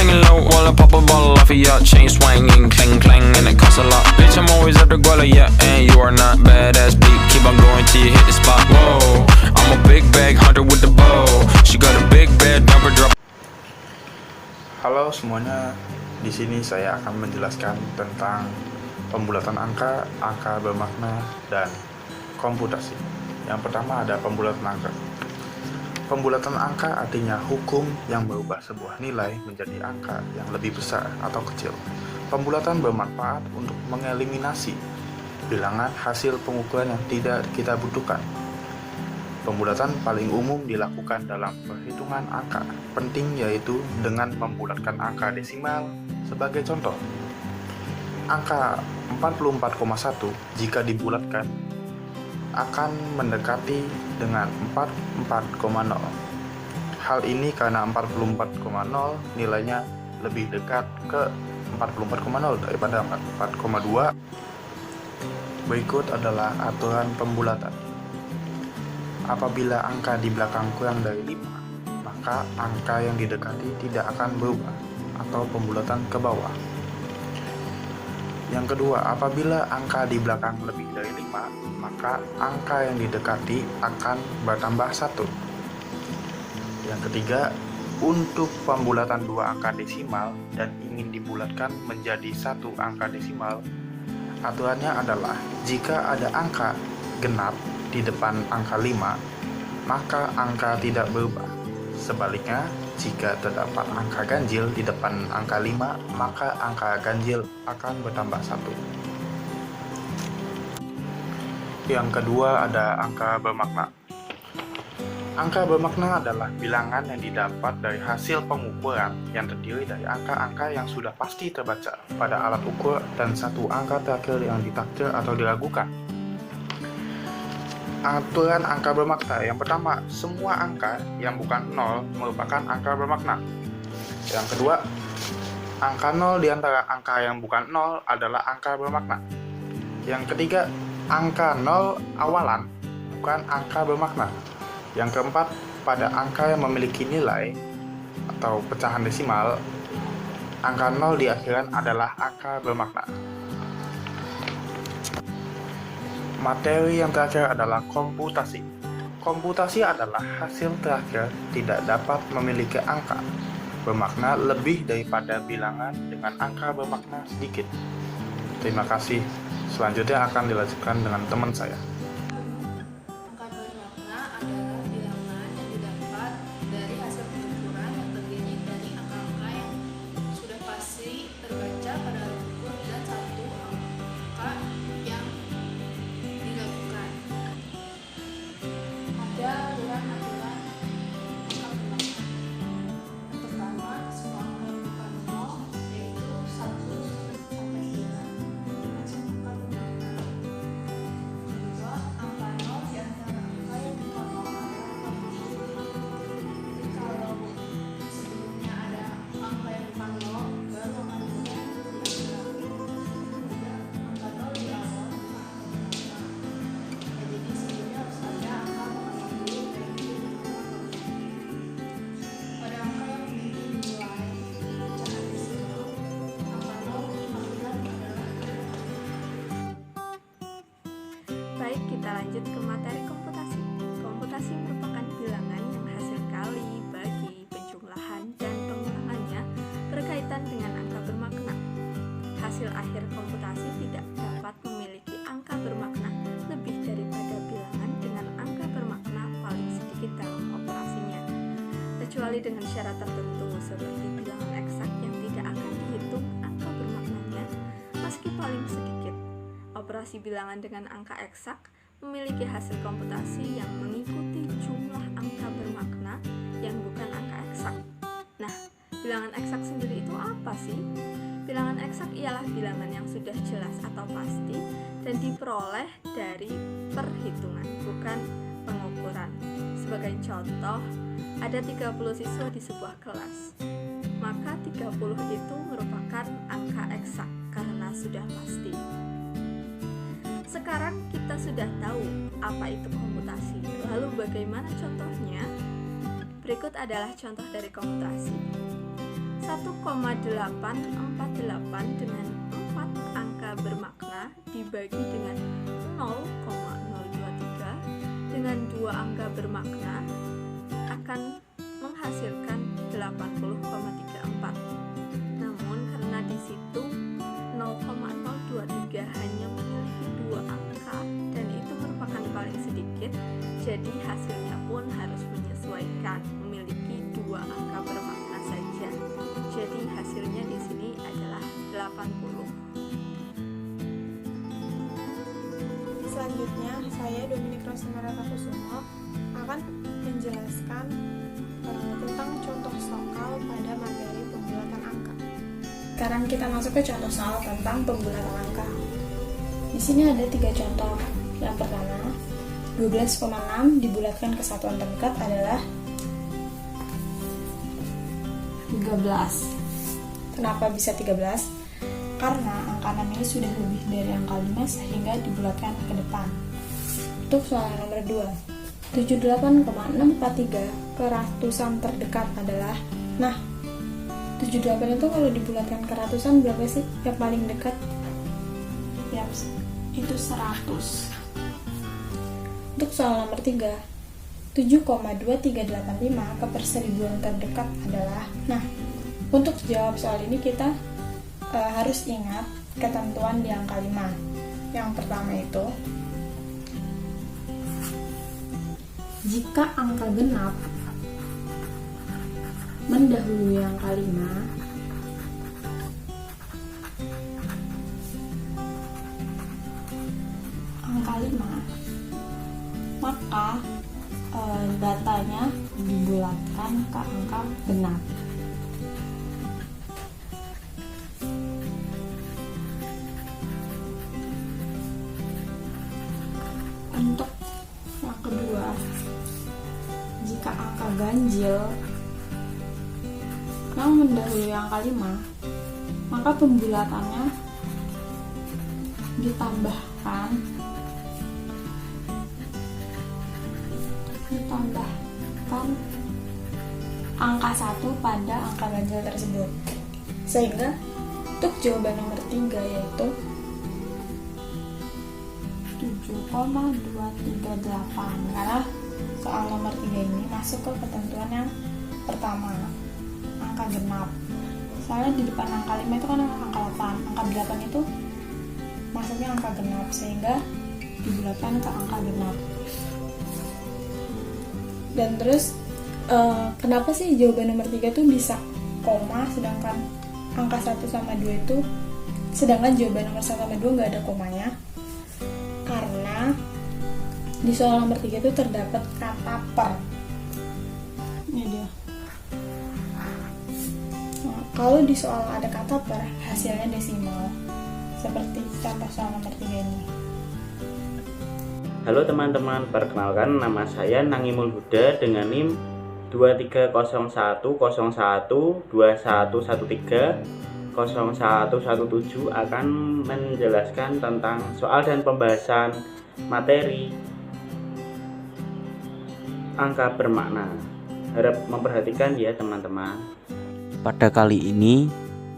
singing low while I pop a bottle off of ya. Chain swinging, clang clang, and it costs a lot. Bitch, I'm always at the guala, yeah, and you are not badass beat. Keep on going till you hit the spot. Whoa, I'm a big bag hunter with the bow. She got a big bed, number drop. Halo semuanya, di sini saya akan menjelaskan tentang pembulatan angka, angka bermakna, dan komputasi. Yang pertama ada pembulatan angka. Pembulatan angka artinya hukum yang merubah sebuah nilai menjadi angka yang lebih besar atau kecil. Pembulatan bermanfaat untuk mengeliminasi bilangan hasil pengukuran yang tidak kita butuhkan. Pembulatan paling umum dilakukan dalam perhitungan angka penting, yaitu dengan membulatkan angka desimal. Sebagai contoh, angka 44,1 jika dibulatkan akan mendekati dengan 44,0. Hal ini karena 44,0 nilainya lebih dekat ke 44,0 daripada 44,2. Berikut adalah aturan pembulatan. Apabila angka di belakang kurang dari 5, maka angka yang didekati tidak akan berubah atau pembulatan ke bawah. Yang kedua, apabila angka di belakang lebih dari 5, maka angka yang didekati akan bertambah 1. Yang ketiga, untuk pembulatan dua angka desimal dan ingin dibulatkan menjadi satu angka desimal, aturannya adalah jika ada angka genap di depan angka 5, maka angka tidak berubah. Sebaliknya, jika terdapat angka ganjil di depan angka 5, maka angka ganjil akan bertambah 1. Yang kedua ada angka bermakna. Angka bermakna adalah bilangan yang didapat dari hasil pengukuran yang terdiri dari angka-angka yang sudah pasti terbaca pada alat ukur dan satu angka terakhir yang ditaksir atau diragukan. Aturan angka bermakna. Yang pertama, semua angka yang bukan 0 merupakan angka bermakna. Yang kedua, angka 0 di antara angka yang bukan 0 adalah angka bermakna. Yang ketiga, angka 0 awalan bukan angka bermakna. Yang keempat, pada angka yang memiliki nilai atau pecahan desimal, angka 0 di akhiran adalah angka bermakna. Materi yang terakhir adalah komputasi. Komputasi adalah hasil terakhir tidak dapat memiliki angka bermakna lebih daripada bilangan dengan angka bermakna sedikit. Terima kasih. Selanjutnya akan dilanjutkan dengan teman saya. Angka bermakna adalah bilangan yang didapat dari hasil pengukuran yang terdiri dari angka-angka yang sudah pasti terbaca pada alat ukur dan satu angka yang dilakukan. Ada aturan-aturan angka bermakna. Yang pertama, semua angka yang bukan 0, yaitu 1 sampai 9. Baik, kita lanjut ke materi komputasi. Komputasi merupakan bilangan yang hasil kali, bagi, penjumlahan, dan pengulangannya berkaitan dengan angka bermakna. Hasil akhir komputasi tidak dapat memiliki angka bermakna lebih daripada bilangan dengan angka bermakna paling sedikit dalam operasinya, kecuali dengan syarat tertentu seperti bilangan eksak yang tidak akan dihitung angka bermaknanya meski paling sedikit. Operasi bilangan dengan angka eksak memiliki hasil komputasi yang mengikuti jumlah angka bermakna yang bukan angka eksak. Nah, bilangan eksak sendiri itu apa sih? Bilangan eksak ialah bilangan yang sudah jelas atau pasti dan diperoleh dari perhitungan, bukan pengukuran. Sebagai contoh, ada 30 siswa di sebuah kelas. Maka 30 itu merupakan angka eksak karena sudah pasti. Sekarang kita sudah tahu apa itu komputasi. Lalu bagaimana contohnya? Berikut adalah contoh dari komputasi. 1,848 dengan 4 angka bermakna dibagi dengan 0,023 dengan 2 angka bermakna akan menghasilkan 80,34. Namun karena di situ 0,023 hanya memiliki 2 angka dan itu merupakan paling sedikit, jadi hasilnya pun harus menyesuaikan, memiliki 2 angka bermakna saja. Jadi hasilnya di sini adalah 80. Selanjutnya, saya Dominik Rosemaratakusumo akan menjelaskan tentang contoh soal pada materi pembulatan angka. Sekarang kita masuk ke contoh soal tentang pembulatan angka. Di sini ada 3 contoh. Yang pertama, 12,6 dibulatkan ke satuan terdekat adalah 13. Kenapa bisa 13? Karena angka 6 ini sudah lebih dari angka 5 sehingga dibulatkan ke depan. Untuk soal nomor 2, 78,643 ke ratusan terdekat adalah, nah 78 itu kalau dibulatkan ke ratusan berapa sih yang paling dekat? Ya, itu 100. Untuk soal nomor 3, 7,2385 ke perseribuan terdekat adalah, nah untuk jawab soal ini kita harus ingat ketentuan di angka 5. Yang pertama itu, jika angka genap mendahului angka 5, maka datanya dibulatkan ke angka genap. Untuk yang kedua, jika angka ganjil yang mendahului angka 5, maka pembulatannya ditambahkan angka 1 pada angka ganjil tersebut. Sehingga untuk jawaban nomor 3 yaitu 7,238. Karena soal nomor 3 ini masuk ke ketentuan yang pertama, angka genap. Soalnya di depan angka 5 itu kan angka 8. Angka 8 itu masuknya angka genap, sehingga dibulatkan ke angka genap. Dan terus kenapa sih jawaban nomor 3 tuh bisa koma, sedangkan angka 1 sama 2 itu, sedangkan jawaban nomor 1 sama 2 nggak ada komanya? Karena di soal nomor 3 itu terdapat kata per. Ini dia. Nah, kalau di soal ada kata per, hasilnya desimal. Seperti contoh soal nomor 3 ini. Halo teman-teman, perkenalkan nama saya Nangimul Huda dengan NIM 23010121130117 akan menjelaskan tentang soal dan pembahasan materi angka bermakna. Harap memperhatikan ya teman-teman. Pada kali ini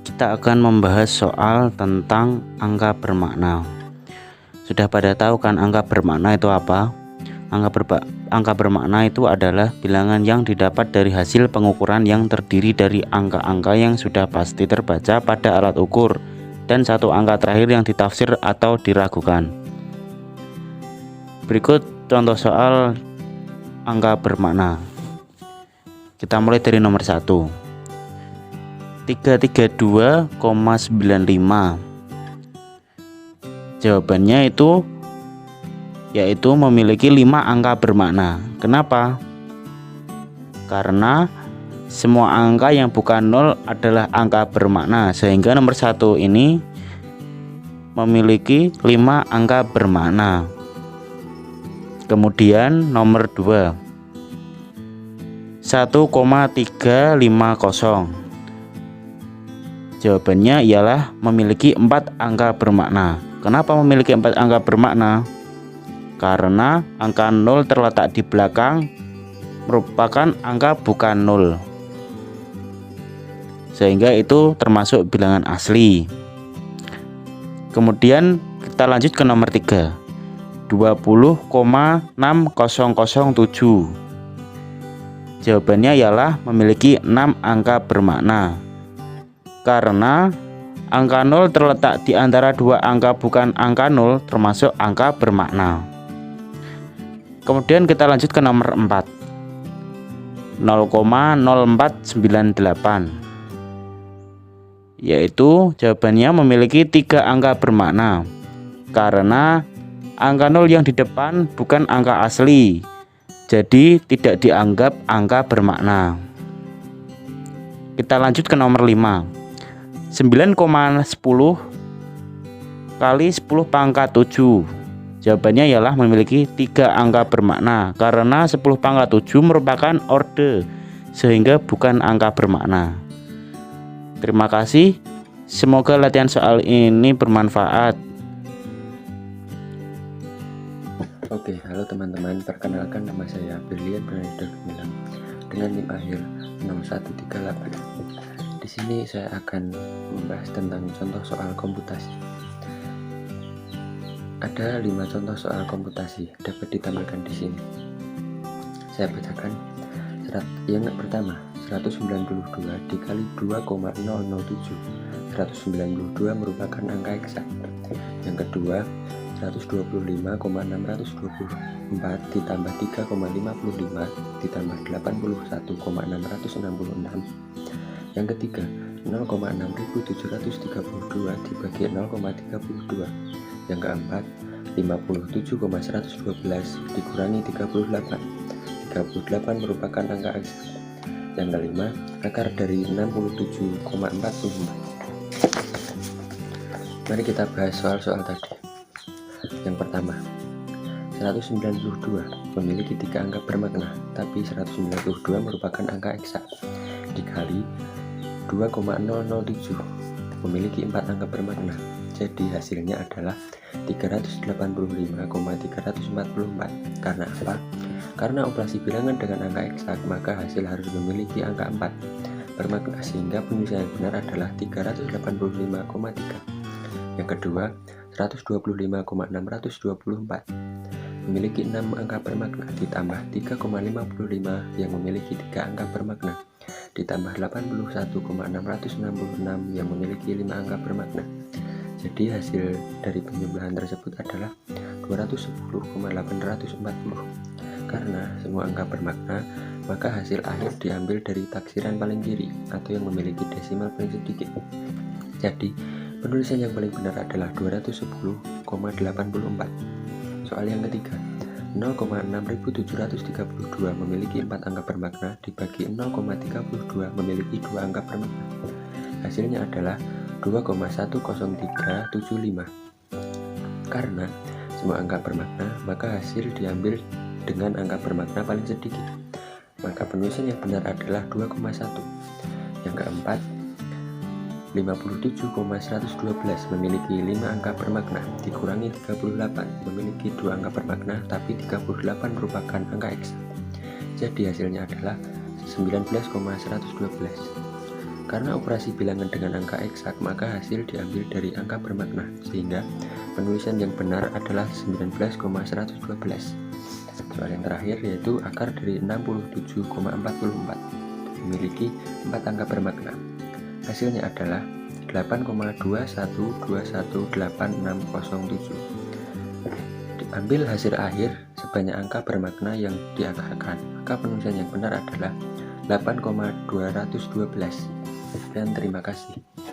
kita akan membahas soal tentang angka bermakna. Sudah pada tahu kan angka bermakna itu apa? Angka bermakna itu adalah bilangan yang didapat dari hasil pengukuran yang terdiri dari angka-angka yang sudah pasti terbaca pada alat ukur dan satu angka terakhir yang ditafsir atau diragukan. Berikut contoh soal angka bermakna. Kita mulai dari nomor 1. 332,95. Jawabannya itu yaitu memiliki 5 angka bermakna. Kenapa? Karena semua angka yang bukan 0 adalah angka bermakna, sehingga nomor 1 ini memiliki 5 angka bermakna. Kemudian nomor 2, 1,350. Jawabannya ialah memiliki 4 angka bermakna. Kenapa memiliki 4 angka bermakna? Karena angka 0 terletak di belakang merupakan angka bukan 0. sehingga itu termasuk bilangan asli. Kemudian kita lanjut ke nomor 3, 20,6007. Jawabannya ialah memiliki 6 angka bermakna. Karena angka 0 terletak di antara dua angka bukan angka 0, termasuk angka bermakna. Kemudian kita lanjut ke nomor 4, 0,0498, yaitu jawabannya memiliki 3 angka bermakna. Karena angka 0 yang di depan bukan angka asli, jadi tidak dianggap angka bermakna. Kita lanjut ke nomor 5, 9,10 kali 10 pangkat 7. Jawabannya ialah memiliki 3 angka bermakna. Karena 10 pangkat 7 merupakan orde, sehingga bukan angka bermakna. Terima kasih. Semoga latihan soal ini bermanfaat. Oke, halo teman-teman, perkenalkan nama saya Berlian Bernardo Gemilang dengan NIM akhir 0138. Di sini saya akan membahas tentang contoh soal komputasi. Ada 5 contoh soal komputasi dapat ditampilkan di sini. Saya bacakan. Yang pertama, 192 dikali 2,007. 192 merupakan angka eksak. Yang kedua, 125,624 ditambah 3,55 ditambah 81,666. Yang ketiga, 0,6732 dibagi 0,32. Yang keempat, 57,112 dikurangi 38. 38 merupakan angka eksak. Yang kelima, akar dari 67,44. Mari kita bahas soal-soal tadi. Yang pertama, 192 memiliki 3 angka bermakna, tapi 192 merupakan angka eksak. Dikali 2,007 memiliki 4 angka bermakna. Jadi hasilnya adalah 385,344. Karena apa? Karena operasi bilangan dengan angka eksak, maka hasil harus memiliki angka 4 bermakna, sehingga penulisan yang benar adalah 385,3. Yang kedua, 125,624 memiliki 6 angka bermakna ditambah 3,55 yang memiliki 3 angka bermakna ditambah 81,666 yang memiliki 5 angka bermakna. Jadi hasil dari penjumlahan tersebut adalah 210,840. Karena semua angka bermakna, maka hasil akhir diambil dari taksiran paling kiri atau yang memiliki desimal paling sedikit. Jadi penulisan yang paling benar adalah 210,84. Soal yang ketiga, 0,6732 memiliki 4 angka bermakna dibagi 0,32 memiliki 2 angka bermakna. Hasilnya adalah 2,10375. Karena semua angka bermakna, maka hasil diambil dengan angka bermakna paling sedikit. Maka penulisan yang benar adalah 2,1. Yang keempat, 57,112 memiliki 5 angka bermakna dikurangi 38 memiliki 2 angka bermakna, tapi 38 merupakan angka eksak. Jadi hasilnya adalah 19,112. Karena operasi bilangan dengan angka eksak, maka hasil diambil dari angka bermakna, sehingga penulisan yang benar adalah 19,112. Soal yang terakhir yaitu akar dari 67,44 memiliki 4 angka bermakna. Hasilnya adalah 8,21218607. Diambil hasil akhir sebanyak angka bermakna yang diakarkan, maka penulisan yang benar adalah 8,212. Dan terima kasih.